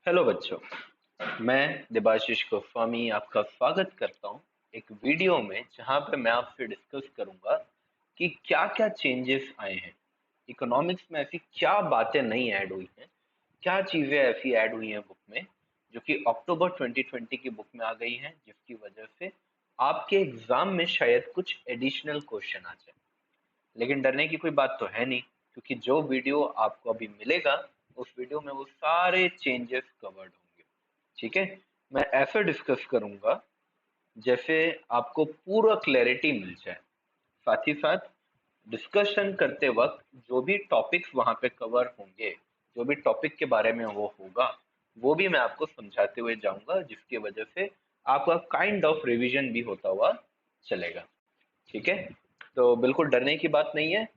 Hello बच्चों, मैं देबाशीष गोस्वामी आपका स्वागत करता हूं एक वीडियो में जहां पे मैं आपसे डिस्कस करूंगा कि क्या क्या चेंजेस आए हैं इकोनॉमिक्स में। ऐसी क्या बातें नई ऐड हुई हैं, क्या चीजें ऐसी ऐड हुई हैं बुक में जो कि अक्टूबर 2020 की बुक में आ गई हैं, जिसकी वजह से आपके एग्जाम में शायद कुछ एडिशनल क्वेश्चन आ जाए। लेकिन डरने की कोई बात तो है नहीं, क्योंकि जो वीडियो आपको अभी मिलेगा उस वीडियो में वो सारे चेंजेस कवर्ड होंगे। ठीक है, मैं ऐसा डिस्कस करूंगा जैसे आपको पूरा क्लैरिटी मिल जाए। साथ ही साथ डिस्कशन करते वक्त जो भी टॉपिक्स वहां पे कवर होंगे, जो भी टॉपिक के बारे में वो होगा, वो भी मैं आपको समझाते हुए जाऊंगा, जिसकी वजह से आपका काइंड ऑफ रिवीजन भी होता हुआ चलेगा। ठीक है, तो बिल्कुल डरने की बात नहीं है।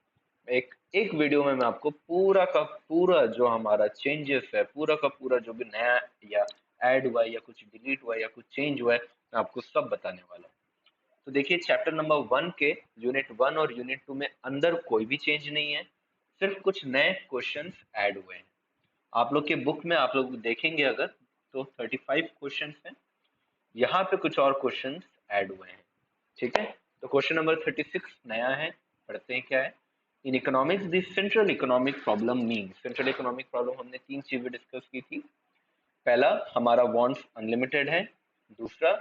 एक एक वीडियो में मैं आपको पूरा का पूरा जो हमारा चेंजेस है, पूरा का पूरा जो भी नया या ऐड हुआ है या कुछ डिलीट हुआ है या कुछ चेंज हुआ है, मैं आपको सब बताने वाला हूँ। तो देखिए, चैप्टर नंबर 1 के यूनिट 1 और यूनिट 2 में अंदर कोई भी चेंज नहीं है, सिर्फ कुछ नए क्वेश्चंस ऐड हुए हैं। आप लोग के बुक में आप लोग देखेंगे अगर, तो 35 क्वेश्चंस हैं, यहाँ पे कुछ और क्वेश्चंस ऐड हुए हैं। ठीक है, तो क्वेश्चन नंबर 36 नया है, पढ़ते हैं क्या है। In economics the central economic problem mean. Central economic problem हमने तीन चीजें डिस्कस की थी। पहला, हमारा वॉन्ट्स अनलिमिटेड है। दूसरा,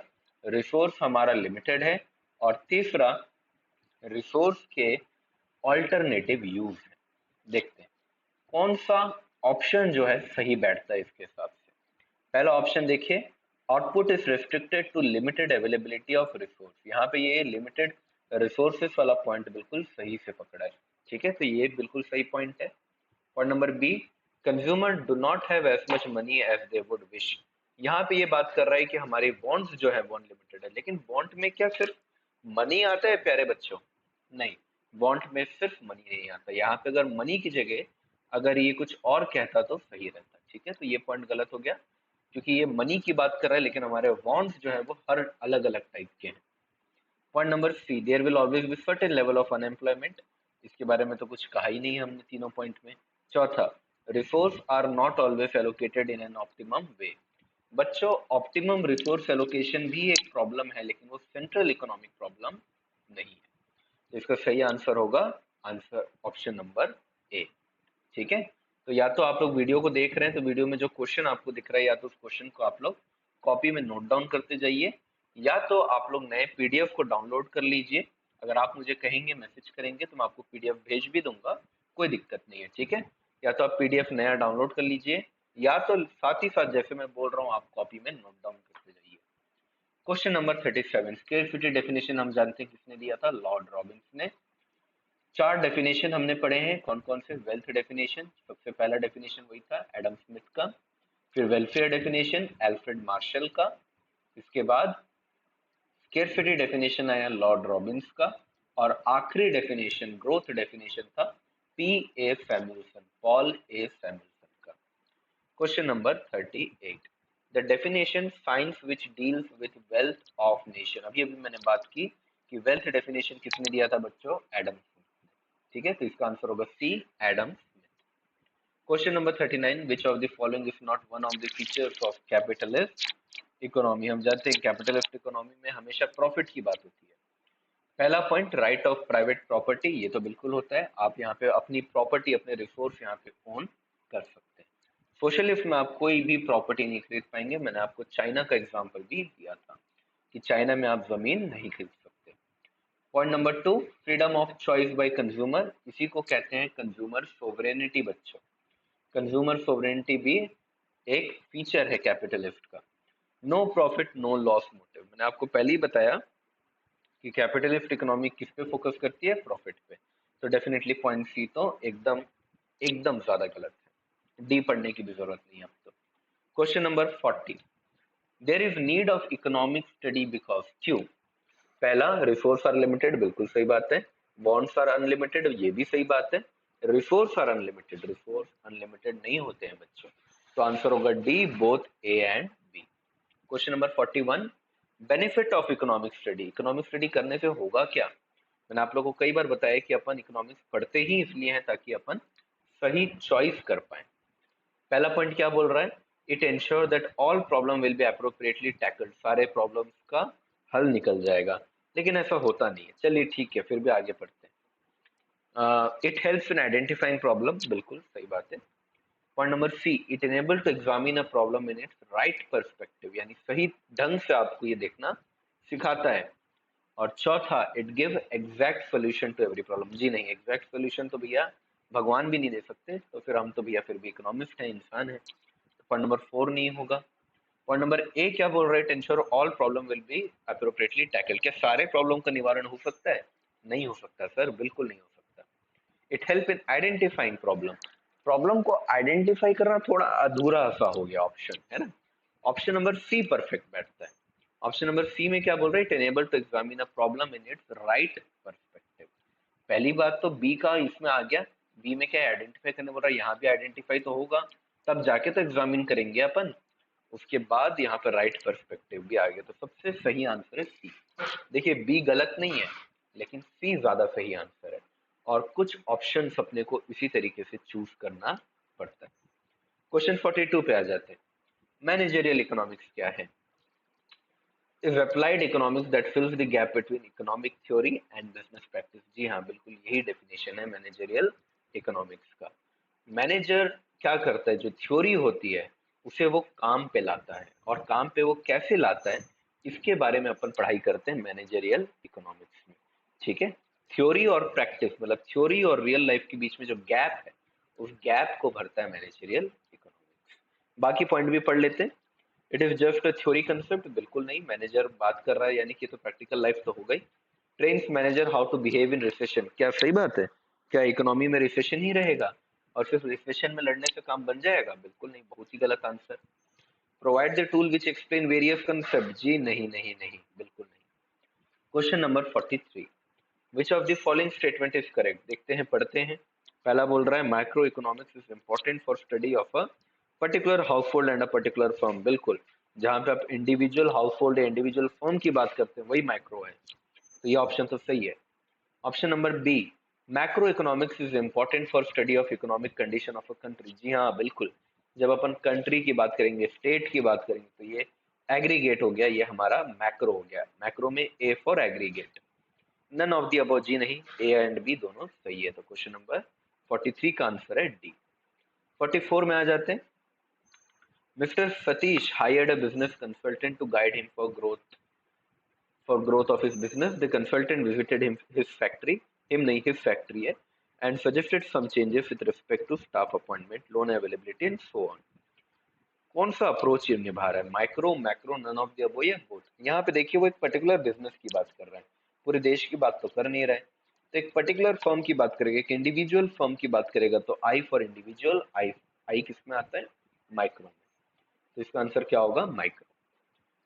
रिसोर्स हमारा लिमिटेड है। और तीसरा, रिसोर्स के ऑल्टरनेटिव यूज है। देखते हैं कौन सा ऑप्शन जो है सही बैठता है इसके हिसाब से। पहला ऑप्शन देखिए, output is restricted to limited availability of resource. यहाँ पे ये लिमिटेड रिसोर्सेस वाला पॉइंट बिल्कुल सही से पकड़ा है। ठीक है, तो ये बिल्कुल सही पॉइंट है। और number B, consumer do not have as much money as they would wish. यहाँ पे ये बात कर रहा है कि हमारे बॉन्ड्स जो है वो अनलिमिटेड है, लेकिन बॉन्ड में क्या सिर्फ मनी आता है प्यारे बच्चों? नहीं, बॉन्ड में सिर्फ मनी नहीं आता। यहाँ पे अगर मनी की जगह अगर ये कुछ और कहता तो सही रहता। ठीक है, तो ये पॉइंट गलत हो गया, क्योंकि ये मनी की बात कर रहा है, लेकिन हमारे बॉन्ड्स जो है वो हर अलग अलग टाइप के हैं। Point number C, there will always be certain level of unemployment. इसके बारे में तो कुछ कहा ही नहीं हमने तीनों पॉइंट में। चौथा, resource are not always allocated in an optimum way. बच्चों, ऑप्टिमम रिसोर्स एलोकेशन भी एक प्रॉब्लम है, लेकिन वो सेंट्रल इकोनॉमिक प्रॉब्लम नहीं है। तो इसका सही आंसर होगा आंसर ऑप्शन नंबर ए। ठीक है, तो या तो आप लोग वीडियो को देख रहे हैं तो वीडियो में जो क्वेश्चन आपको दिख रहा है, या तो उस क्वेश्चन को आप लोग कॉपी में नोट डाउन करते जाइए, या तो आप लोग नए पीडीएफ को डाउनलोड कर लीजिए। अगर आप मुझे कहेंगे, मैसेज करेंगे, तो मैं आपको पीडीएफ भेज भी दूंगा, कोई दिक्कत नहीं है। ठीक है, या तो आप पीडीएफ नया डाउनलोड कर लीजिए, या तो साथ ही साथ जैसे मैं बोल रहा हूँ आप कॉपी में नोट डाउन करते जाइए। क्वेश्चन नंबर 37, स्केर्सिटी डेफिनेशन हम जानते हैं किसने दिया था? लॉर्ड रॉबिन्स ने। चार डेफिनेशन हमने पढ़े हैं, कौन कौन से? वेल्थ डेफिनेशन, सबसे पहला डेफिनेशन वही था एडम स्मिथ का। फिर वेलफेयर डेफिनेशन एल्फ्रेड मार्शल का। इसके बाद स्केर्सिटी डेफिनेशन आया लॉर्ड रॉबिन्स का। और आखिरी डेफिनेशन, ग्रोथ डेफिनेशन था P A Samuelson, Paul A Samuelson का। Question number 38, the definition science which deals with wealth of nation. अभी अभी मैंने बात की कि वेल्थ डेफिनेशन किसने दिया था बच्चों? Adam Smith. ठीक है, तो इसका आंसर होगा C, Adam Smith. Question number 39, which of the following is not one of the features of capitalist economy. हम जानते हैं कैपिटलिस्ट इकोनॉमी में हमेशा प्रॉफिट की बात होती है। पहला point, right of private property, ये तो बिल्कुल होता है। आप यहाँ पे अपनी प्रॉपर्टी, अपने रिसोर्स यहाँ पे ओन कर सकते हैं। सोशलिस्ट में आप कोई भी प्रॉपर्टी नहीं खरीद पाएंगे। मैंने आपको चाइना का एग्जांपल भी दिया था कि चाइना में आप जमीन नहीं खरीद सकते। Point number 2, freedom of choice by consumer, इसी को कहते हैं कंज्यूमर सोवरेनिटी बच्चों। कंज्यूमर सोवरेनिटी भी एक फीचर है कैपिटलिस्ट का। No profit no loss motive, मैंने आपको पहले ही बताया कि कैपिटलिस्ट इकोनॉमी किस पे फोकस करती है? प्रॉफिट पे। तो डेफिनेटली पॉइंट सी तो एकदम एकदम ज्यादा गलत है, डी पढ़ने की भी जरूरत नहीं है अब तो। Question number 40, there is need of economic study because, क्यों? पहला, रिसोर्स आर लिमिटेड, बिल्कुल सही बात है। बॉन्ड्स आर अनलिमिटेड, ये भी सही बात है। Resource are unlimited, resource unlimited नहीं होते हैं बच्चों। तो आंसर होगा D, both A and B. Question number 41, benefit of economic study. Economic study करने से होगा क्या? मैंने आप लोगों को कई बार बताया कि अपन इकोनॉमिक्स पढ़ते ही इसलिए हैं ताकि अपन सही चॉइस कर पाए। पहला पॉइंट क्या बोल रहा है? It ensure that all problem will be appropriately tackled, सारे problems का हल निकल जाएगा, लेकिन ऐसा होता नहीं है। चलिए ठीक है, फिर भी आगे पढ़ते हैं। It helps in identifying problem, बिल्कुल सही बात है। Point number C, it enable to examine a problem in its right perspective, यानी सही ढंग से आपको ये देखना सिखाता है। और चौथा, it give exact solution to every problem. जी नहीं, एग्जैक्ट सोल्यूशन तो भैया भगवान भी नहीं दे सकते, तो फिर हम तो भैया फिर भी इकोनॉमिस्ट हैं, इंसान है। पॉइंट नंबर 4 नहीं होगा। पॉइंट नंबर ए क्या बोल रहे हैं, ensure all problem will be appropriately tackle. क्या सारे प्रॉब्लम का निवारण हो सकता है? नहीं हो सकता सर, बिल्कुल नहीं हो सकता। It help in identifying problem, problem को आइडेंटिफाई करना थोड़ा अधूरा सा हो गया ऑप्शन, है ना। ऑप्शन नंबर सी परफेक्ट बैठता है। ऑप्शन नंबर सी में क्या बोल रहे हैं, it enable to examine a problem in its right perspective. पहली बात तो बी का इसमें आ गया। बी में क्या आइडेंटिफाई करने बोल रहा है, यहाँ भी आइडेंटिफाई तो होगा, तब जाके तो एग्जामिन करेंगे अपन। उसके बाद यहाँ पर राइट पर्सपेक्टिव भी आ गया, तो सबसे सही आंसर है सी। देखिए बी गलत नहीं है, लेकिन सी ज्यादा सही आंसर है। और कुछ ऑप्शंस अपने को इसी तरीके से चूज करना पड़ता है। क्वेश्चन 42 पे आ जाते हैं। मैनेजरियल इकोनॉमिक्स क्या है? Is applied economics that fills the gap between economic theory and business practice. जी हाँ, बिल्कुल यही डेफिनेशन है मैनेजरियल इकोनॉमिक्स का। मैनेजर क्या करता है, जो थ्योरी होती है उसे वो काम पे लाता है, और काम पे वो कैसे लाता है इसके बारे में अपन पढ़ाई करते हैं मैनेजरियल इकोनॉमिक्स में। ठीक है, थ्योरी और प्रैक्टिस, मतलब थ्योरी और रियल लाइफ के बीच में जो गैप है, उस गैप को भरता है मैनेजरियल इकोनॉमिक्स। बाकी पॉइंट भी पढ़ लेते हैं। It is just a theory concept, बिल्कुल नहीं। मैनेजर बात कर रहा है यानी कि तो प्रैक्टिकल लाइफ तो हो गई। Trains manager how to behave in recession, क्या सही बात है? क्या इकोनॉमी में रिसेशन ही रहेगा और सिर्फ रिसेशन में लड़ने से काम बन जाएगा? बिल्कुल नहीं, बहुत ही गलत answer. Provide the tool which explain various concept, जी नहीं नहीं नहीं, बिल्कुल नहीं। Question number 43, which of the following statement is correct? देखते हैं, पढ़ते हैं। पहला बोल रहा है micro economics is important for study of a particular household and a particular firm. बिल्कुल, जहां पे आप इंडिविजुअल हाउस होल्ड या इंडिविजुअल फर्म की बात करते हैं वही माइक्रो है, तो ये ऑप्शन तो सही है। Option number B, macro economics is important for study of economic condition of a country. जी हाँ बिल्कुल, जब अपन कंट्री की बात करेंगे, स्टेट की बात करेंगे, तो ये एग्रीगेट हो गया, ये हमारा मैक्रो हो गया। मैक्रो में A for aggregate. None of the above, जी नहीं, ए एंड बी दोनों सही है, तो क्वेश्चन नंबर 43 का आंसर है डी। 44 में आ जाते हैं। Mister Satish hired a business consultant to guide him for growth of his business. The consultant visited his factory, him नहीं his factory है, and suggested some changes with respect to staff appointment, loan availability and so on. कौन सा approach ये निभा रहा है, micro, macro, none of the above या both? यहाँ पे देखिए वो एक पर्टिकुलर बिजनेस की बात कर रहा है, पूरे देश की बात तो कर नहीं रहा है। तो एक पर्टिकुलर फर्म की बात करेगा, एक इंडिविजुअल फर्म की बात करेगा, तो आई फॉर इंडिविजुअल, आई आई किस में आता है? माइक्रो में। तो इसका आंसर क्या होगा? Micro.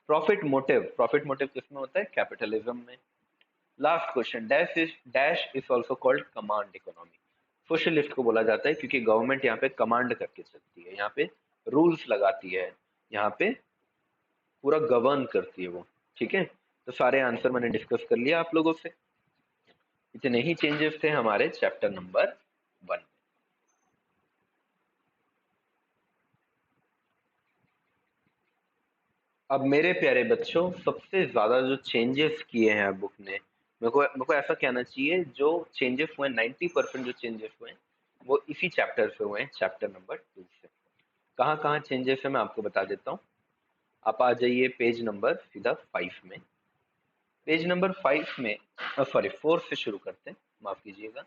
Profit motive, profit motive किसमें होता है? कैपिटलिज्म में। Last question, dash is also called command economy. Socialist को बोला जाता है क्योंकि गवर्नमेंट यहाँ पे कमांड करके चलती है, यहाँ पे रूल्स लगाती है, यहाँ पे पूरा गवर्न करती है वो। ठीक है, तो सारे आंसर मैंने डिस्कस कर लिया आप लोगों से। इतने ही चेंजेस थे हमारे चैप्टर नंबर 1। अब मेरे प्यारे बच्चों, सबसे ज्यादा जो चेंजेस किए हैं बुक ने, मेरे को ऐसा कहना चाहिए, जो चेंजेस हुए 90% जो चेंजेस हुए हैं, वो इसी चैप्टर से हुए हैं, चैप्टर नंबर 2 से। कहाँ कहाँ चेंजेस है मैं आपको बता देता हूँ। आप आ जाइए पेज नंबर सीधा 5 में। पेज नंबर 5 में, सॉरी 4 से शुरू करते हैं, माफ कीजिएगा।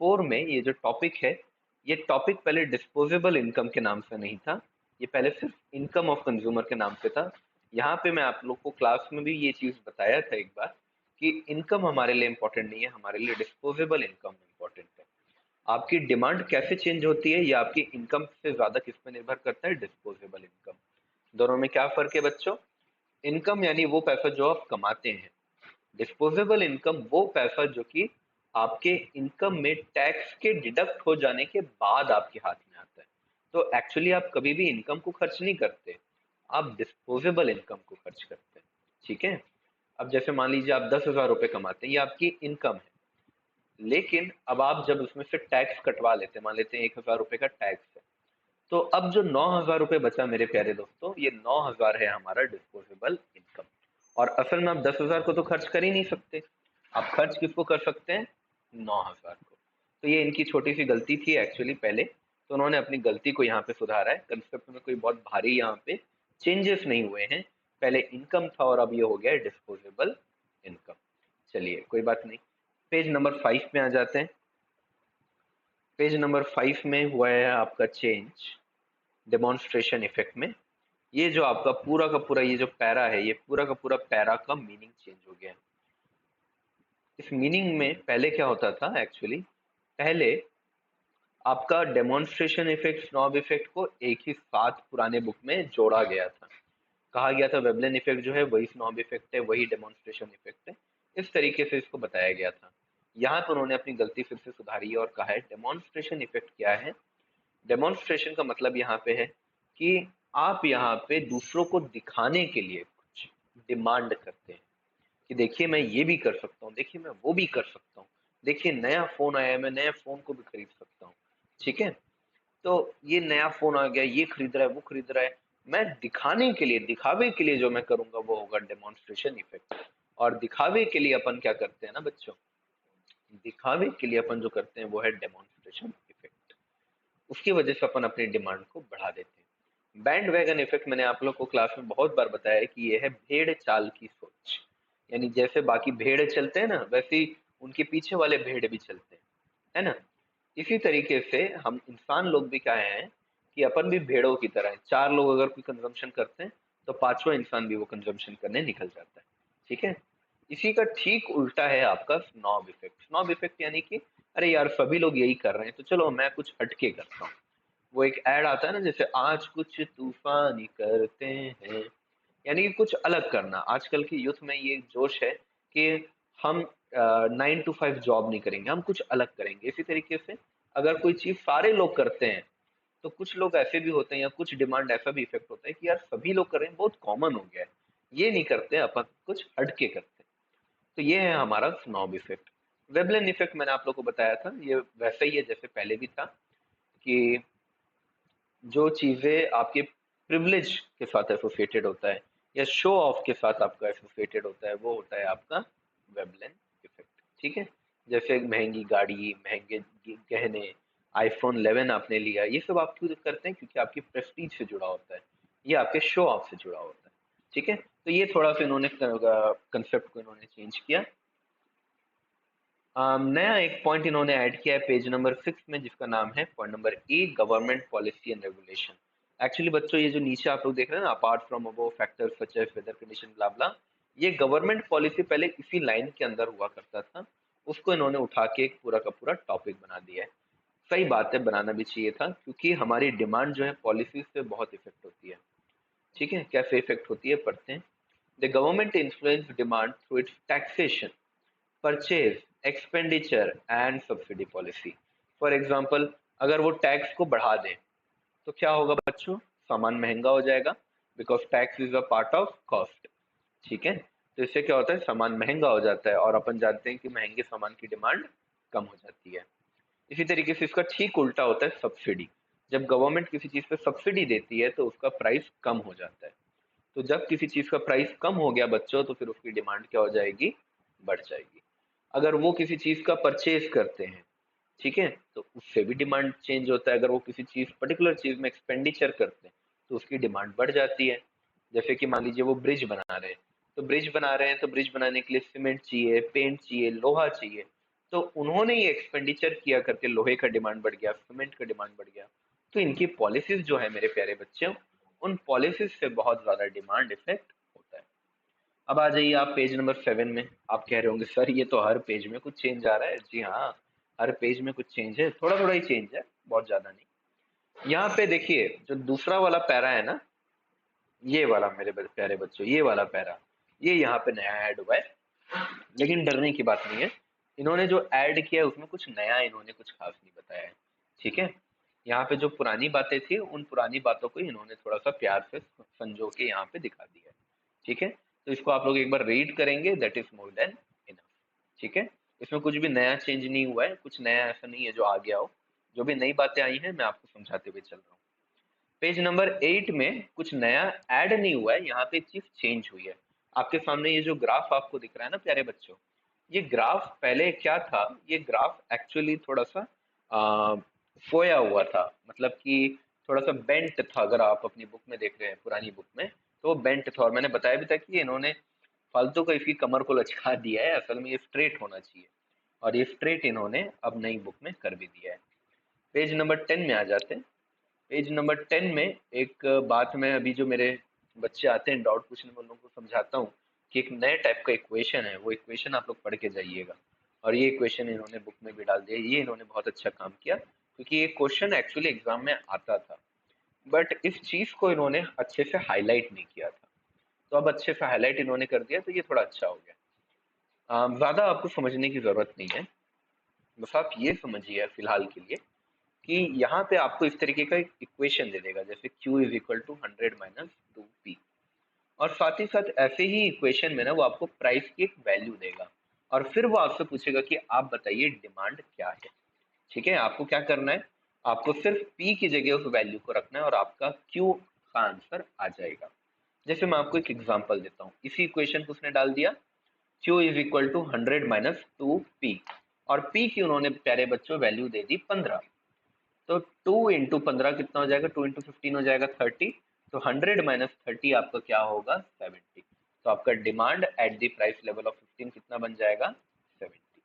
4 में ये जो टॉपिक है, ये टॉपिक पहले डिस्पोजेबल इनकम के नाम से नहीं था, ये पहले सिर्फ इनकम ऑफ कंज्यूमर के नाम पे था। यहाँ पे मैं आप लोग को क्लास में भी ये चीज बताया था एक बार, कि इनकम हमारे लिए इंपॉर्टेंट नहीं है, हमारे लिए डिस्पोजेबल इनकम इंपॉर्टेंट है। आपकी डिमांड कैसे चेंज होती है, ये आपकी इनकम से ज्यादा किस पे निर्भर करता है? Disposable income. दोनों में क्या फर्क है बच्चों? इनकम यानी वो पैसा जो आप कमाते हैं, डिस्पोजेबल इनकम वो पैसा जो कि आपके इनकम में टैक्स के डिडक्ट हो जाने के बाद आपके हाथ में आता है। तो एक्चुअली आप कभी भी इनकम को खर्च नहीं करते, आप डिस्पोजेबल इनकम को खर्च करते हैं। ठीक है, अब जैसे मान लीजिए आप 10,000 रुपए कमाते हैं, ये आपकी इनकम है, लेकिन अब आप जब उसमें से टैक्स कटवा लेते हैं, मान लेते हैं 1,000 रुपए का टैक्स है, तो अब जो 9,000 रुपये बचा मेरे प्यारे दोस्तों, ये 9,000 है हमारा डिस्पोजेबल इनकम। और असल में आप 10,000 को तो खर्च कर ही नहीं सकते, आप खर्च किसको कर सकते हैं? 9,000 को। तो ये इनकी छोटी सी गलती थी एक्चुअली पहले, तो उन्होंने अपनी गलती को यहाँ पे सुधारा है। कंसेप्ट में कोई बहुत भारी यहाँ पे चेंजेस नहीं हुए हैं, पहले इनकम था और अब ये हो गया है डिस्पोजेबल इनकम। चलिए कोई बात नहीं, पेज नंबर 5 में आ जाते हैं। पेज नंबर 5 में हुआ है आपका चेंज डेमोन्स्ट्रेशन इफेक्ट में। ये जो आपका पूरा का पूरा ये जो पैरा है, ये पूरा का पूरा पैरा का मीनिंग चेंज हो गया है। इस मीनिंग में पहले क्या होता था एक्चुअली, पहले आपका डेमोन्स्ट्रेशन इफेक्ट, स्नॉब इफेक्ट को एक ही साथ पुराने बुक में जोड़ा गया था। कहा गया था वेबलन इफेक्ट जो है वही स्नॉब इफेक्ट है, वही डेमोन्स्ट्रेशन इफेक्ट है, इस तरीके से इसको बताया गया था। यहाँ पर उन्होंने अपनी गलती फिर से सुधारी है और कहा है डेमोन्स्ट्रेशन इफेक्ट क्या है। डेमोन्स्ट्रेशन का मतलब यहाँ पे है कि आप यहाँ पे दूसरों को दिखाने के लिए कुछ डिमांड करते हैं कि देखिए मैं ये भी कर सकता हूँ, देखिए मैं वो भी कर सकता हूँ, देखिए नया फोन आया है, मैं नया फोन को भी खरीद सकता हूँ। ठीक है, तो ये नया फोन आ गया, ये खरीद रहा है, वो खरीद रहा है, मैं दिखाने के लिए, दिखावे के लिए जो मैं करूंगा वो होगा डेमोन्स्ट्रेशन इफेक्ट। और दिखावे के लिए अपन क्या करते हैं ना बच्चों, दिखावे के लिए अपन जो करते हैं वो है डेमोन्स्ट्रेशन इफेक्ट। उसकी वजह से अपन अपनी डिमांड को बढ़ा देते हैं। बैंड वैगन इफेक्ट मैंने आप लोग को क्लास में बहुत बार बताया है कि यह है भेड़ चाल की सोच। यानी जैसे बाकी भेड़ चलते हैं ना, वैसे ही उनके पीछे वाले भेड़ भी चलते हैं, है ना। इसी तरीके से हम इंसान लोग भी क्या हैं कि अपन भी भेड़ों की तरह है। चार लोग अगर कोई कंजम्पशन करते हैं तो पांचवा इंसान भी वो कंजम्पशन करने निकल जाता है। ठीक है, इसी का ठीक उल्टा है आपका स्नॉब इफेक्ट। स्नॉब इफेक्ट यानी कि अरे यार सभी लोग यही कर रहे हैं तो चलो मैं कुछ हटके करता हूँ। वो एक ऐड आता है ना, जैसे आज कुछ तूफानी करते हैं, यानी कि कुछ अलग करना। आजकल की यूथ में ये जोश है कि हम 9 to 5 जॉब नहीं करेंगे, हम कुछ अलग करेंगे। इसी तरीके से अगर कोई चीज सारे लोग करते हैं तो कुछ लोग ऐसे भी होते हैं या कुछ डिमांड ऐसा भी इफेक्ट होता है कि यार सभी लोग कर रहे हैं, बहुत कॉमन हो गया है, ये नहीं करते, अपन कुछ हटके करते हैं। तो ये है हमारा स्नॉब इफेक्ट। वेबलन इफेक्ट मैंने आप लोग को बताया था, ये वैसा ही है जैसे पहले भी था कि जो चीजें आपके प्रिविलेज के साथ एसोसिएटेड होता है या शो ऑफ के साथ आपका एसोसिएटेड होता है, वो होता है आपका वेबलन इफेक्ट। ठीक है, जैसे महंगी गाड़ी, महंगे गहने, आईफोन 11 आपने लिया, ये सब आप क्यों करते हैं? क्योंकि आपकी प्रेस्टीज से जुड़ा होता है, ये आपके शो ऑफ से जुड़ा होता है। ठीक है, तो ये थोड़ा सा इन्होंने कंसेप्ट को इन्होंने चेंज किया। नया एक पॉइंट इन्होंने ऐड किया है पेज नंबर 6 में, जिसका नाम है point number A, government policy and regulation. Actually बच्चों ये जो नीचे आप लोग देख रहे हैं ना, apart from above factors such as weather condition blah blah, ये गवर्नमेंट पॉलिसी पहले इसी लाइन के अंदर हुआ करता था, उसको इन्होंने उठा के एक पूरा का पूरा टॉपिक बना दिया है। सही बात है, बनाना भी चाहिए था, क्योंकि हमारी डिमांड जो है पॉलिसी से बहुत इफेक्ट होती है। ठीक है, कैसे इफेक्ट होती है पढ़ते हैं। The government influence demand through it's taxation, purchase, expenditure and subsidy policy. For example, अगर वो टैक्स को बढ़ा दें तो क्या होगा बच्चों? सामान महंगा हो जाएगा, because tax is a part of cost. ठीक है, तो इससे क्या होता है, सामान महंगा हो जाता है और अपन जानते हैं कि महंगे सामान की डिमांड कम हो जाती है। इसी तरीके से इसका ठीक उल्टा होता है सब्सिडी। जब गवर्नमेंट किसी चीज पे सब्सिडी देती है तो उसका प्राइस कम हो जाता है। तो जब किसी चीज का प्राइस कम हो गया बच्चों, तो फिर उसकी डिमांड क्या हो जाएगी? बढ़ जाएगी। अगर वो किसी चीज का परचेज करते हैं, ठीक है, तो उससे भी डिमांड चेंज होता है। अगर वो किसी चीज, पर्टिकुलर चीज में एक्सपेंडिचर करते हैं तो उसकी डिमांड बढ़ जाती है। जैसे कि मान लीजिए वो ब्रिज बना रहे हैं, तो ब्रिज बना रहे हैं तो ब्रिज बनाने के लिए सीमेंट चाहिए, पेंट चाहिए, लोहा चाहिए। तो उन्होंने ये एक्सपेंडिचर किया करके लोहे का डिमांड बढ़ गया, सीमेंट का डिमांड बढ़ गया। तो इनकी पॉलिसीज जो है मेरे प्यारे बच्चों, उन पॉलिसीज से बहुत ज्यादा डिमांड इफेक्ट होता है। अब आ जाइए आप पेज नंबर 7 में। आप कह रहे होंगे सर ये तो हर पेज में कुछ चेंज आ रहा है। जी हाँ, हर पेज में कुछ चेंज है, थोड़ा थोड़ा ही चेंज है, बहुत ज्यादा नहीं। यहाँ पे देखिए जो दूसरा वाला पैरा है ना, ये वाला मेरे प्यारे बच्चों, ये वाला पैरा, ये यहाँ पे नया ऐड हुआ है। लेकिन डरने की बात नहीं है, इन्होंने जो ऐड किया है उसमें कुछ नया इन्होंने कुछ खास नहीं बताया है। ठीक है, यहाँ पे जो पुरानी बातें थी उन पुरानी बातों को इन्होंने थोड़ा सा प्यार से संजो के यहाँ पे दिखा दिया है। ठीक है, तो इसको आप लोग एक बार रीड करेंगे, that is more than enough. ठीक है, इसमें कुछ भी नया चेंज नहीं हुआ है, कुछ नया ऐसा नहीं है जो आ गया हो। जो भी नई बातें आई हैं मैं आपको समझाते हुए चल रहा हूँ। पेज नंबर 8 में कुछ नया ऐड नहीं हुआ है, यहाँ पे एक चीज चेंज हुई है। आपके सामने ये जो ग्राफ आपको दिख रहा है ना प्यारे बच्चों, ये ग्राफ पहले क्या था, ये ग्राफ एक्चुअली थोड़ा सा सोया हुआ था, मतलब कि थोड़ा सा बेंट था। अगर आप अपनी बुक में देख रहे हैं, पुरानी बुक में, तो वो बेंट था। और मैंने बताया भी था कि इन्होंने फालतू का इसकी कमर को लचका दिया है, असल में ये स्ट्रेट होना चाहिए, और ये स्ट्रेट इन्होंने अब नई बुक में कर भी दिया है। पेज नंबर 10 में आ जाते हैं। पेज नंबर 10 में एक बात, मैं अभी जो मेरे बच्चे आते हैं डाउट पूछने में, उन लोगों को समझाता हूँ कि एक नए टाइप का इक्वेशन है, वो इक्वेशन आप लोग पढ़ के जाइएगा। और ये इक्वेशन इन्होंने बुक में भी डाल दिया, ये इन्होंने बहुत अच्छा काम किया, क्योंकि ये क्वेश्चन एक्चुअली एग्जाम में आता था, बट इस चीज को इन्होंने अच्छे से हाईलाइट नहीं किया था। तो अब अच्छे से हाईलाइट इन्होंने कर दिया, तो ये थोड़ा अच्छा हो गया। ज्यादा आपको समझने की जरूरत नहीं है, बस आप ये समझिए फिलहाल के लिए कि यहाँ पे आपको इस तरीके का एक इक्वेशन दे देगा, जैसे Q is equal to 100 minus 2P, और साथ ही साथ ऐसे ही इक्वेशन में ना वो आपको प्राइस की एक वैल्यू देगा, और फिर वो आपसे पूछेगा कि आप बताइए डिमांड क्या है। ठीक है, आपको क्या करना है, आपको सिर्फ P की जगह उस वैल्यू को रखना है, और आपका Q का आंसर आ जाएगा। जैसे मैं आपको एक एग्जांपल देता हूँ, इसी इक्वेशन को उसने डाल दिया, Q is equal to 100 minus 2P, और P की उन्होंने प्यारे बच्चों वैल्यू दे दी 15। तो 2 इंटू 15 कितना हो जाएगा, 2 इंटू 15 हो जाएगा 30। तो 100 माइनस 30 आपका क्या होगा, 70। तो आपका demand at the price level of 15 कितना बन जाएगा, 70।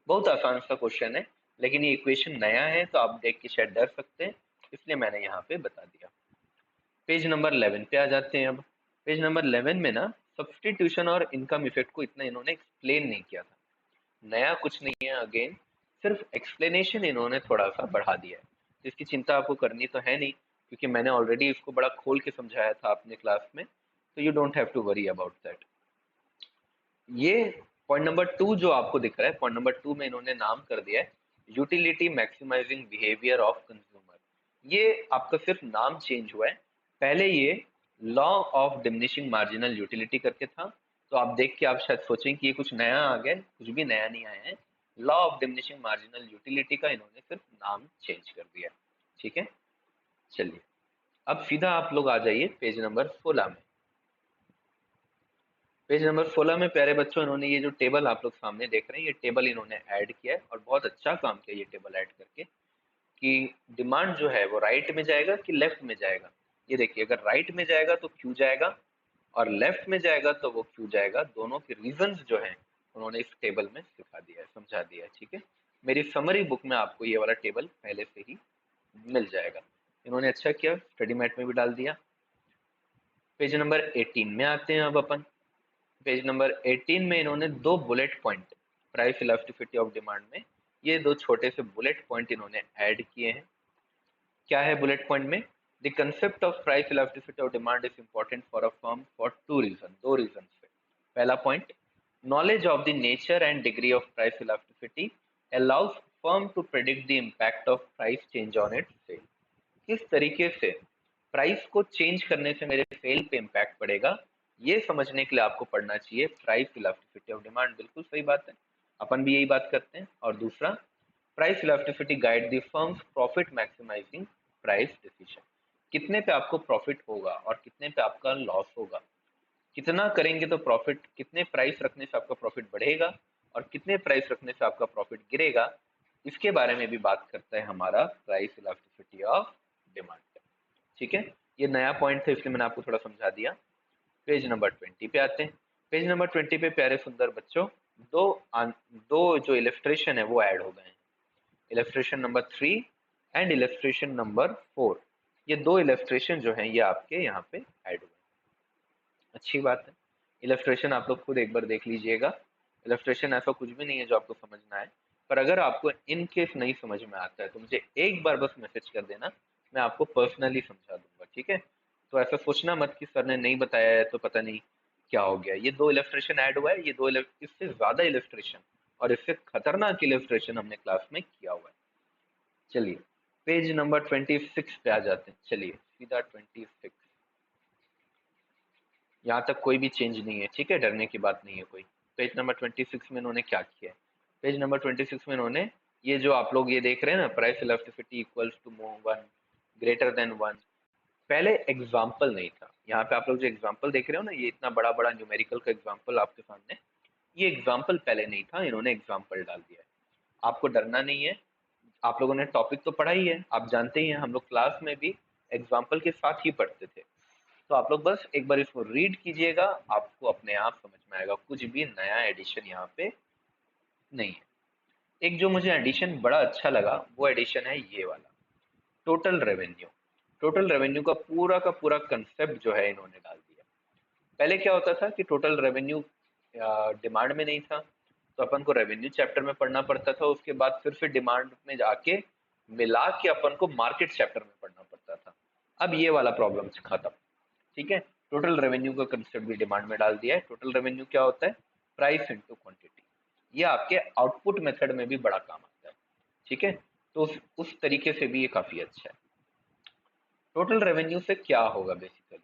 बहुत आसान सा क्वेश्चन है, लेकिन ये इक्वेशन नया है तो आप देख के शायद डर सकते हैं, इसलिए मैंने यहाँ पे बता दिया। पेज नंबर 11 पे आ जाते हैं अब। पेज नंबर 11 में ना सब्सटीट्यूशन और इनकम इफेक्ट को इतना इन्होंने एक्सप्लेन नहीं किया था। नया कुछ नहीं है, अगेन सिर्फ एक्सप्लेनेशन इन्होंने थोड़ा सा बढ़ा दिया है। इसकी चिंता आपको करनी तो है नहीं, क्योंकि मैंने ऑलरेडी इसको बड़ा खोल के समझाया था अपने क्लास में, तो you don't have to worry about that. ये पॉइंट नंबर 2 जो आपको दिख रहा है, पॉइंट नंबर 2 में इन्होंने नाम कर दिया है utility maximising behaviour of consumer. ये आपका सिर्फ नाम चेंज हुआ है, पहले ये law of diminishing marginal utility करके था। तो आप देख के आप शायद सोचें कि ये कुछ नया आ गया, कुछ भी नया नहीं आया है। Law of diminishing marginal utility का इन्होंने सिर्फ नाम चेंज कर दिया। ठीक है, चलिए अब सीधा आप लोग आ जाइए पेज नंबर 16 में। पेज नंबर 16 में प्यारे बच्चों, इन्होंने ये जो टेबल आप लोग सामने देख रहे हैं, ये टेबल इन्होंने ऐड किया है, और बहुत अच्छा काम किया ये टेबल ऐड करके, कि डिमांड जो है वो राइट में जाएगा कि लेफ्ट में जाएगा। ये देखिए, अगर राइट में जाएगा तो क्यू जाएगा, और लेफ्ट में जाएगा तो वो क्यू जाएगा। दोनों के रीजंस जो हैं उन्होंने इस टेबल में सिखा दिया है, समझा दिया है। ठीक है, मेरी समरी बुक में आपको ये वाला टेबल पहले से ही मिल जाएगा। इन्होंने अच्छा किया, स्टडी मैट में भी डाल दिया। पेज नंबर 18 में आते हैं अब अपन। पेज नंबर 18 में इन्होंने दो bullet point, price elasticity of demand में ये दो छोटे से बुलेट पॉइंट इन्होंने ऐड किए हैं। क्या है बुलेट पॉइंट में, the concept of price elasticity of demand is important for a firm for two reason, दो रीजन से। पहला point, knowledge of the nature and degree of price elasticity allows firm to predict the impact of price change on its sale। किस तरीके से price को change करने से मेरे सेल पे इम्पैक्ट पड़ेगा, ये समझने के लिए आपको पढ़ना चाहिए प्राइस इलास्टिसिटी ऑफ डिमांड। बिल्कुल सही बात है, अपन भी यही बात करते हैं। और दूसरा, price elasticity guide the firm's profit maximising price decision. कितने पे आपको प्रॉफिट होगा और कितने पे आपका लॉस होगा, कितना करेंगे तो प्रॉफिट, कितने प्राइस रखने से आपका प्रॉफिट बढ़ेगा और कितने प्राइस रखने से आपका प्रॉफिट गिरेगा, इसके बारे में भी बात करता है हमारा प्राइस इलास्टिसिटी ऑफ डिमांड। ठीक है, ये नया पॉइंट था इसलिए मैंने आपको थोड़ा समझा दिया। पेज नंबर 20 पे आते हैं। पेज नंबर 20 पे प्यारे सुंदर बच्चों, दो जो इलस्ट्रेशन है वो ऐड हो गए हैं, illustration number 3 and illustration number 4। ये दो इलस्ट्रेशन जो हैं ये आपके यहाँ पे ऐड हुए हैं। अच्छी बात है, इलस्ट्रेशन आप लोग खुद एक बार देख लीजिएगा। इलस्ट्रेशन ऐसा कुछ भी नहीं है जो आपको समझना है, पर अगर आपको इन केस नहीं समझ में आता है तो मुझे एक बार बस मैसेज कर देना, मैं आपको पर्सनली समझा दूंगा। ठीक है, तो ऐसा सोचना मत कि सर ने नहीं बताया है तो पता नहीं क्या हो गया। ये दो इलस्ट्रेशन ऐड हुआ है, ये दो इससे ज्यादा इलस्ट्रेशन और इससे खतरनाक इलस्ट्रेशन हमने क्लास में किया हुआ है। चलिए पेज नंबर 26 पे आ जाते हैं, चलिए सीधा 26। यहाँ तक कोई भी चेंज नहीं है, ठीक है, डरने की बात नहीं है कोई। पेज नंबर 26 में इन्होंने क्या किया है, पेज नंबर 26 में इन्होंने ये जो आप लोग ये देख रहे हैं ना, price elasticity equals to 1 greater than 1, पहले एग्जाम्पल नहीं था। यहाँ पे आप लोग जो एग्जाम्पल देख रहे हो ना, ये इतना बड़ा बड़ा न्यूमेरिकल का एग्जाम्पल आपके सामने, ये एग्जाम्पल पहले नहीं था, इन्होंने एग्जाम्पल डाल दिया है। आपको डरना नहीं है। आप लोगों ने टॉपिक तो पढ़ा ही है, आप जानते ही हैं, हम लोग क्लास में भी एग्जाम्पल के साथ ही पढ़ते थे। तो आप लोग बस एक बार इसको रीड कीजिएगा, आपको अपने आप समझ में आएगा, कुछ भी नया एडिशन यहाँ पे नहीं है। एक जो मुझे एडिशन बड़ा अच्छा लगा वो एडिशन है ये वाला, टोटल रेवेन्यू। टोटल रेवेन्यू का पूरा कंसेप्ट जो है इन्होंने डाल दिया। पहले क्या होता था कि टोटल रेवेन्यू डिमांड में नहीं था, तो अपन को रेवेन्यू चैप्टर में पढ़ना पड़ता था, उसके बाद फिर से डिमांड में जाके मिला के अपन को मार्केट चैप्टर में पढ़ना पड़ता था। अब ये वाला प्रॉब्लम खत्म। ठीक है, टोटल रेवेन्यू का कंसेप्ट भी डिमांड में डाल दिया है। टोटल रेवेन्यू क्या होता है? Price into quantity. ये आपके आउटपुट मेथड में भी बड़ा काम आता है। ठीक है, तो उस तरीके से भी ये काफी अच्छा है। टोटल रेवेन्यू से क्या होगा बेसिकली?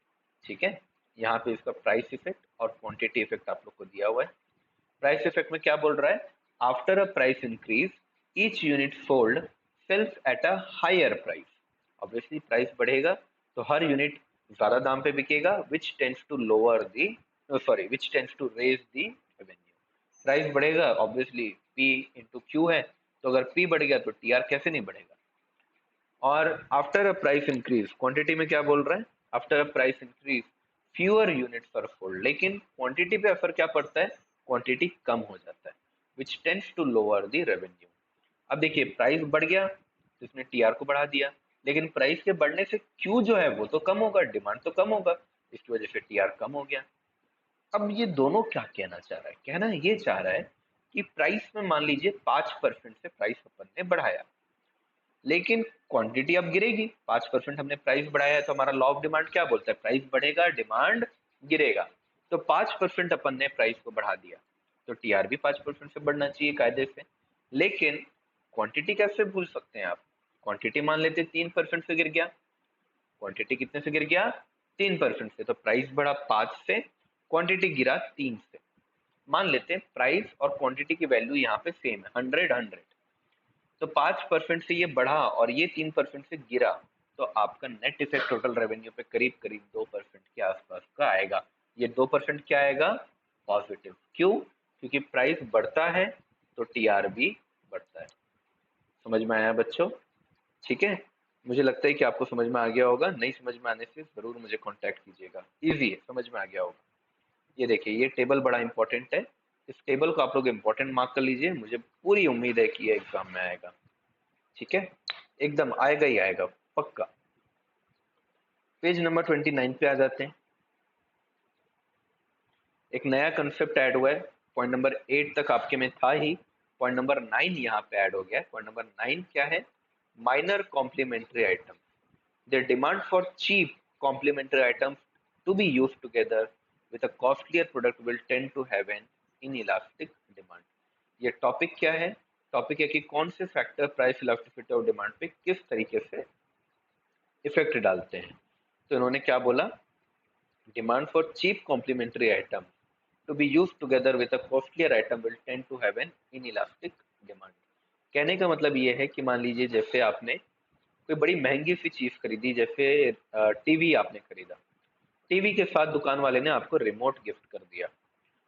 ठीक है, यहाँ पे इसका प्राइस इफेक्ट और क्वांटिटी इफेक्ट आप लोग को दिया हुआ है। प्राइस इफेक्ट में क्या बोल रहा है? After a price increase each unit sold sells at a higher price. Obviously price बढ़ेगा तो हर यूनिट ज्यादा दाम पे बिकेगा, which tends to lower the, sorry, which tends to raise the revenue. Price बढ़ेगा, ऑब्वियसली पी इंटू क्यू है, तो अगर पी बढ़ गया तो टीआर कैसे नहीं बढ़ेगा। और after a price increase, quantity में क्या बोल रहा है? After a price increase fewer units are sold, लेकिन क्वांटिटी पे असर क्या पड़ता है? क्वांटिटी कम हो जाता है, which tends to lower the revenue. अब देखिए प्राइस बढ़ गया तो इसने टीआर को बढ़ा दिया, लेकिन प्राइस के बढ़ने से क्यू जो है वो तो कम होगा, डिमांड तो कम होगा, इसकी वजह से टीआर कम हो गया। अब ये दोनों क्या कहना चाह रहा है? कहना ये चाह रहा है कि प्राइस में मान लीजिए 5% से प्राइस अपन ने बढ़ाया, लेकिन क्वांटिटी अब गिरेगी। 5% हमने प्राइस बढ़ाया है तो हमारा लॉ ऑफ डिमांड क्या बोलता है? प्राइस बढ़ेगा, डिमांड गिरेगा। तो 5% अपन ने प्राइस को बढ़ा दिया, तो टीआर भी 5% से बढ़ना चाहिए कायदे से। लेकिन क्वांटिटी कैसे भूल सकते हैं आप? क्वांटिटी मान लेते 3% से गिर गया। क्वांटिटी कितने से गिर गया? 3% से। तो प्राइस बढ़ा 5 से, क्वांटिटी गिरा 3 से। मान लेते हैं प्राइस और क्वांटिटी की वैल्यू यहाँ पे सेम है, 100 तो 5% से ये बढ़ा और ये 3% से गिरा, तो आपका नेट इफेक्ट टोटल रेवेन्यू पे करीब करीब 2% के आसपास का आएगा। ये 2% क्या आएगा? पॉजिटिव। क्यों? क्योंकि प्राइस बढ़ता है तो टीआर भी बढ़ता है। समझ में आया बच्चों? ठीक है, मुझे लगता है कि आपको समझ में आ गया होगा। नहीं समझ में आने से जरूर मुझे कांटेक्ट कीजिएगा। इजी है, समझ में आ गया होगा। ये देखिए, ये टेबल बड़ा इंपॉर्टेंट है, इस टेबल को आप लोग इंपॉर्टेंट मार्क कर लीजिए। मुझे पूरी उम्मीद है कि ये एग्जाम में आएगा। ठीक है, एकदम आएगा ही आएगा, पक्का। पेज नंबर 29 पे आ जाते हैं। एक नया कंसेप्ट ऐड हुआ है। पॉइंट नंबर 8 तक आपके में था ही, पॉइंट नंबर 9 यहाँ पे ऐड हो गया है। पॉइंट नंबर 9 क्या है? Minor complementary item. The demand for cheap complementary items to be use together with a costlier product will tend to have an inelastic demand. ये टॉपिक क्या है? टॉपिक है कि कौन से फैक्टर प्राइस इलास्टिसिटी और डिमांड पे किस तरीके से इफेक्ट डालते हैं। तो इन्होंने क्या बोला? Demand for cheap complementary item to be use together with a costlier item will tend to have an inelastic demand. कहने का मतलब ये है कि मान लीजिए जैसे आपने कोई बड़ी महंगी सी चीज खरीदी, जैसे टीवी आपने खरीदा। टीवी के साथ दुकान वाले ने आपको रिमोट गिफ्ट कर दिया।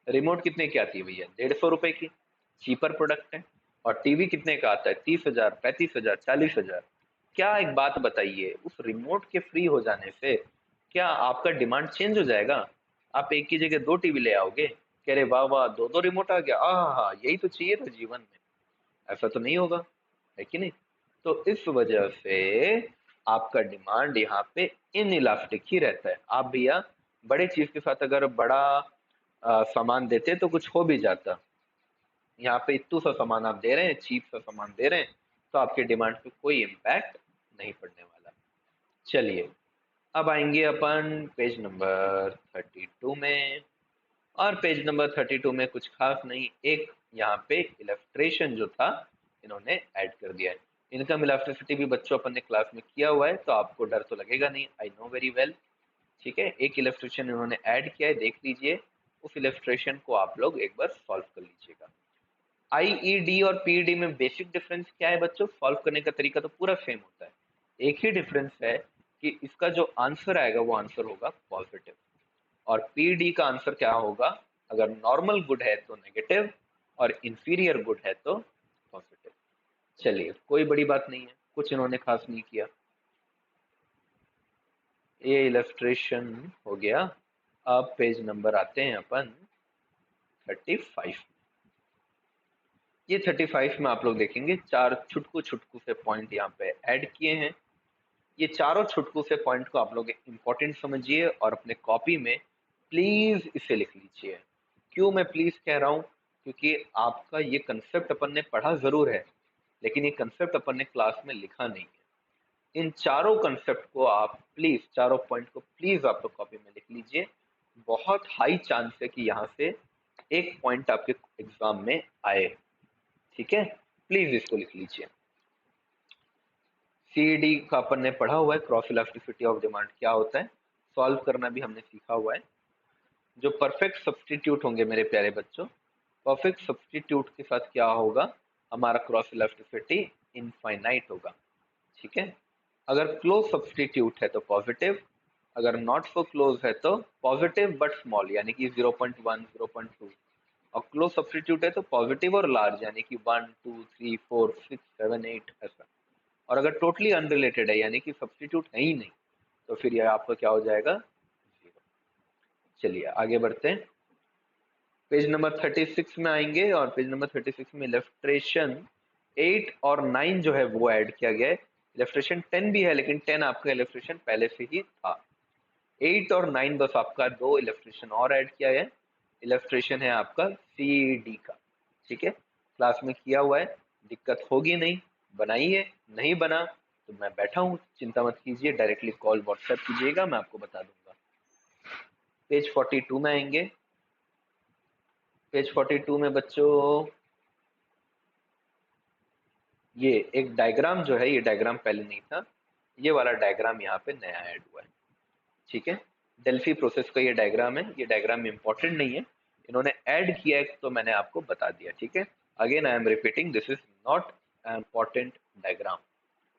रिमोट कितने की आती है भैया? 150 रुपए की। चीपर प्रोडक्ट है। और टीवी कितने का आता है? 30,000, 35,000, 40,000। क्या एक बात बताइए, उस रिमोट के फ्री हो जाने से क्या आपका डिमांड चेंज हो जाएगा? आप एक की जगह दो टीवी ले आओगे, कह रहे वाह वाह, दो दो रिमोट आ गया, हाँ यही तो चाहिए था जीवन में। ऐसा तो नहीं होगा, है कि नहीं? तो इस वजह से आपका डिमांड यहाँ पे इन इलास्टिक ही रहता है। आप भैया बड़े चीज के साथ अगर बड़ा सामान देते तो कुछ हो भी जाता। यहाँ पे इतू सा सामान आप दे रहे हैं, चीप सा सामान दे रहे हैं, तो आपके डिमांड पे कोई इम्पैक्ट नहीं पड़ने वाला। चलिए, अब आएंगे अपन पेज नंबर 32 में। और पेज नंबर 32 में कुछ खास नहीं, एक यहाँ पे इलस्ट्रेशन जो था इन्होंने ऐड कर दिया है। इनकम इलास्टिसिटी भी बच्चों अपन ने क्लास में किया हुआ है, तो आपको डर तो लगेगा नहीं, आई नो वेरी वेल। ठीक है, एक इलस्ट्रेशन इन्होंने ऐड किया है, देख लीजिए। उस इलस्ट्रेशन को आप लोग एक बार सॉल्व कर लीजिएगा। आईईडी और पीईडी में बेसिक डिफरेंस क्या है बच्चों? सॉल्व करने का तरीका तो पूरा सेम होता है। एक ही डिफरेंस है कि इसका जो आंसर आएगा वो आंसर होगा पॉजिटिव, और पी डी का आंसर क्या होगा, अगर नॉर्मल गुड है तो नेगेटिव और इंफीरियर गुड है तो पॉजिटिव। चलिए कोई बड़ी बात नहीं है, कुछ इन्होंने खास नहीं किया। ये इलस्ट्रेशन हो गया। अब पेज नंबर आते हैं अपन 35। ये 35 में आप लोग देखेंगे 4 छुटकू छुटकू से पॉइंट यहाँ पे ऐड किए हैं। ये चारों छुटकू से पॉइंट को आप लोग इंपॉर्टेंट समझिए और अपने कॉपी में प्लीज इसे लिख लीजिए। क्यों मैं प्लीज कह रहा हूँ, क्योंकि आपका ये कंसेप्ट अपन ने पढ़ा जरूर है, लेकिन ये कंसेप्ट अपन ने क्लास में लिखा नहीं है। इन चारों कंसेप्ट को आप प्लीज, चारों पॉइंट को प्लीज आप लोग कॉपी में लिख लीजिए। बहुत हाई चांस है कि यहाँ से एक पॉइंट आपके एग्जाम में आए। ठीक है, प्लीज इसको लिख लीजिए। सीईडी का अपन ने पढ़ा हुआ है, क्रॉस इलास्टिसिटी ऑफ डिमांड क्या होता है, सॉल्व करना भी हमने सीखा हुआ है। जो परफेक्ट सब्सटीट्यूट होंगे मेरे प्यारे बच्चों, परफेक्ट सब्सटीट्यूट के साथ क्या होगा, हमारा क्रॉस इलास्टिसिटी इनफाइनाइट होगा। ठीक है, अगर क्लोज सब्सटीट्यूट है तो पॉजिटिव, अगर नॉट सो क्लोज है तो पॉजिटिव बट स्मॉल यानी कि 0.1 0.2, और क्लोज सब्सटीट्यूट है तो पॉजिटिव और लार्ज यानी कि 1 2 3 4 6 7 8 ऐसा। और अगर टोटली अनरिलेटेड है यानी कि सब्सटीट्यूट है ही नहीं, तो फिर यह आपका क्या हो जाएगा, जीरो। चलिए आगे बढ़ते हैं, पेज नंबर 36 में आएंगे और पेज नंबर 36 में इलस्ट्रेशन 8 और 9 जो है वो ऐड किया गया है। इलस्ट्रेशन 10 भी है लेकिन 10 आपका इलस्ट्रेशन पहले से ही था। 8 और 9 बस आपका दो इलस्ट्रेशन और ऐड किया है। इलस्ट्रेशन है आपका सी डी का। ठीक है, क्लास में किया हुआ है, दिक्कत होगी नहीं, बनाइए, नहीं बना तो मैं बैठा हूँ, चिंता मत कीजिए, डायरेक्टली कॉल व्हाट्सएप कीजिएगा, मैं आपको बता दूंगा। पेज 42 में आएंगे। पेज 42 में बच्चों ये एक डायग्राम जो है, ये डायग्राम पहले नहीं था, ये वाला डायग्राम यहाँ पे नया ऐड हुआ है। ठीक है, डेल्फी प्रोसेस का ये डायग्राम है, ये डायग्राम इंपॉर्टेंट नहीं है, इन्होंने ऐड किया है तो मैंने आपको बता दिया। ठीक है, again I am repeating, this is not important diagram,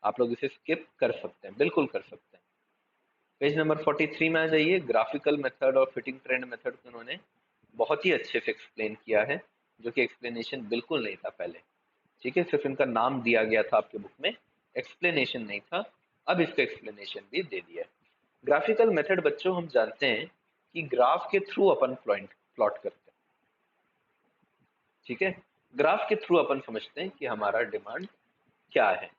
आप लोग इसे स्किप कर सकते हैं, बिल्कुल कर सकते हैं। पेज नंबर 43 में आ जाइए। ग्राफिकल मेथड और फिटिंग ट्रेंड मेथड को इन्होंने बहुत ही अच्छे से एक्सप्लेन किया है, जो कि एक्सप्लेनेशन बिल्कुल नहीं था पहले। ठीक है, सिर्फ इनका नाम दिया गया था आपके बुक में, एक्सप्लेनेशन नहीं था, अब इसका एक्सप्लेनेशन भी दे दिया है। ग्राफिकल मेथड बच्चों हम जानते हैं कि ग्राफ के थ्रू अपन प्लॉट करते हैं। ठीक है, ग्राफ के थ्रू अपन समझते हैं कि हमारा डिमांड क्या है।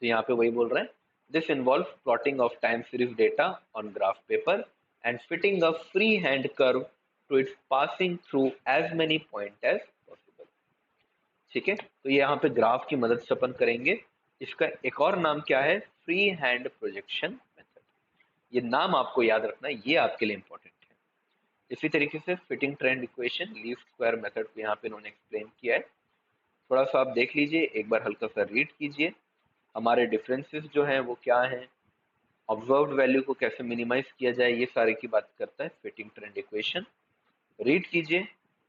तो यहाँ पे वही बोल रहे हैं, this involve plotting of time series data on graph paper and fitting a free hand curve to its passing through as many point as possible. ठीक है, तो ये यहाँ पे ग्राफ की मदद से अपन करेंगे। इसका एक और नाम क्या है, फ्री हैंड प्रोजेक्शन मेथड। ये नाम आपको याद रखना है, ये आपके लिए इंपॉर्टेंट है। इसी तरीके से fitting trend equation, least square method को यहाँ पे इन्होंने एक्सप्लेन किया है। थोड़ा सा आप देख लीजिए, एक बार हल्का सा रीड कीजिए, हमारे डिफरेंसेस जो हैं वो क्या हैं, ऑब्जर्व्ड वैल्यू को कैसे मिनिमाइज किया जाए, ये सारे की बात करता है फिटिंग ट्रेंड इक्वेशन। रीड कीजिए,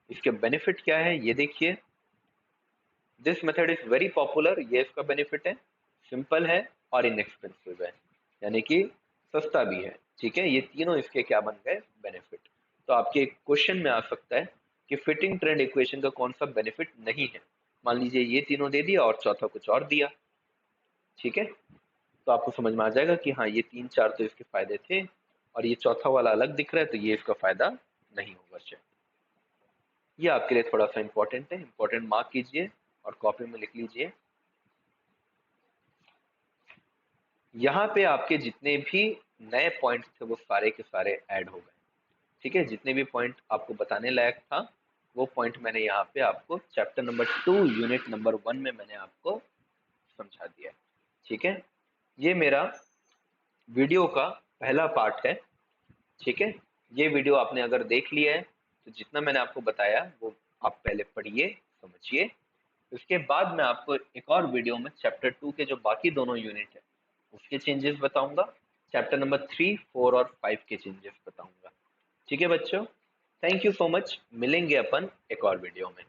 इसके बेनिफिट क्या है ये देखिए। This method is very popular, ये इसका बेनिफिट है, सिंपल है और इनएक्सपेंसिव है, यानी कि सस्ता भी है। ठीक है, ये तीनों इसके क्या बन गए, बेनिफिट। तो आपके क्वेश्चन में आ सकता है कि फिटिंग ट्रेंड इक्वेशन का कौन सा बेनिफिट नहीं है। मान लीजिए ये तीनों दे दिया और चौथा कुछ और दिया। ठीक है, तो आपको समझ में आ जाएगा कि हाँ ये 3 4 तो इसके फायदे थे और ये चौथा वाला अलग दिख रहा है तो ये इसका फायदा नहीं होगा शायद। ये आपके लिए थोड़ा सा इंपॉर्टेंट है, इंपॉर्टेंट मार्क कीजिए और कॉपी में लिख लीजिए। यहाँ पे आपके जितने भी नए पॉइंट थे वो सारे के सारे ऐड हो गए। ठीक है, जितने भी पॉइंट आपको बताने लायक था वो पॉइंट मैंने यहाँ पे आपको चैप्टर नंबर 2 यूनिट नंबर 1 में मैंने आपको समझा दिया। ठीक है, ये मेरा वीडियो का पहला पार्ट है। ठीक है, ये वीडियो आपने अगर देख लिया है तो जितना मैंने आपको बताया वो आप पहले पढ़िए, समझिए। उसके बाद मैं आपको एक और वीडियो में चैप्टर 2 के जो बाकी दोनों यूनिट है उसके चेंजेस बताऊंगा, चैप्टर नंबर 3 4 और 5 के चेंजेस बताऊंगा। ठीक है बच्चों, थैंक यू सो मच, मिलेंगे अपन एक और वीडियो में।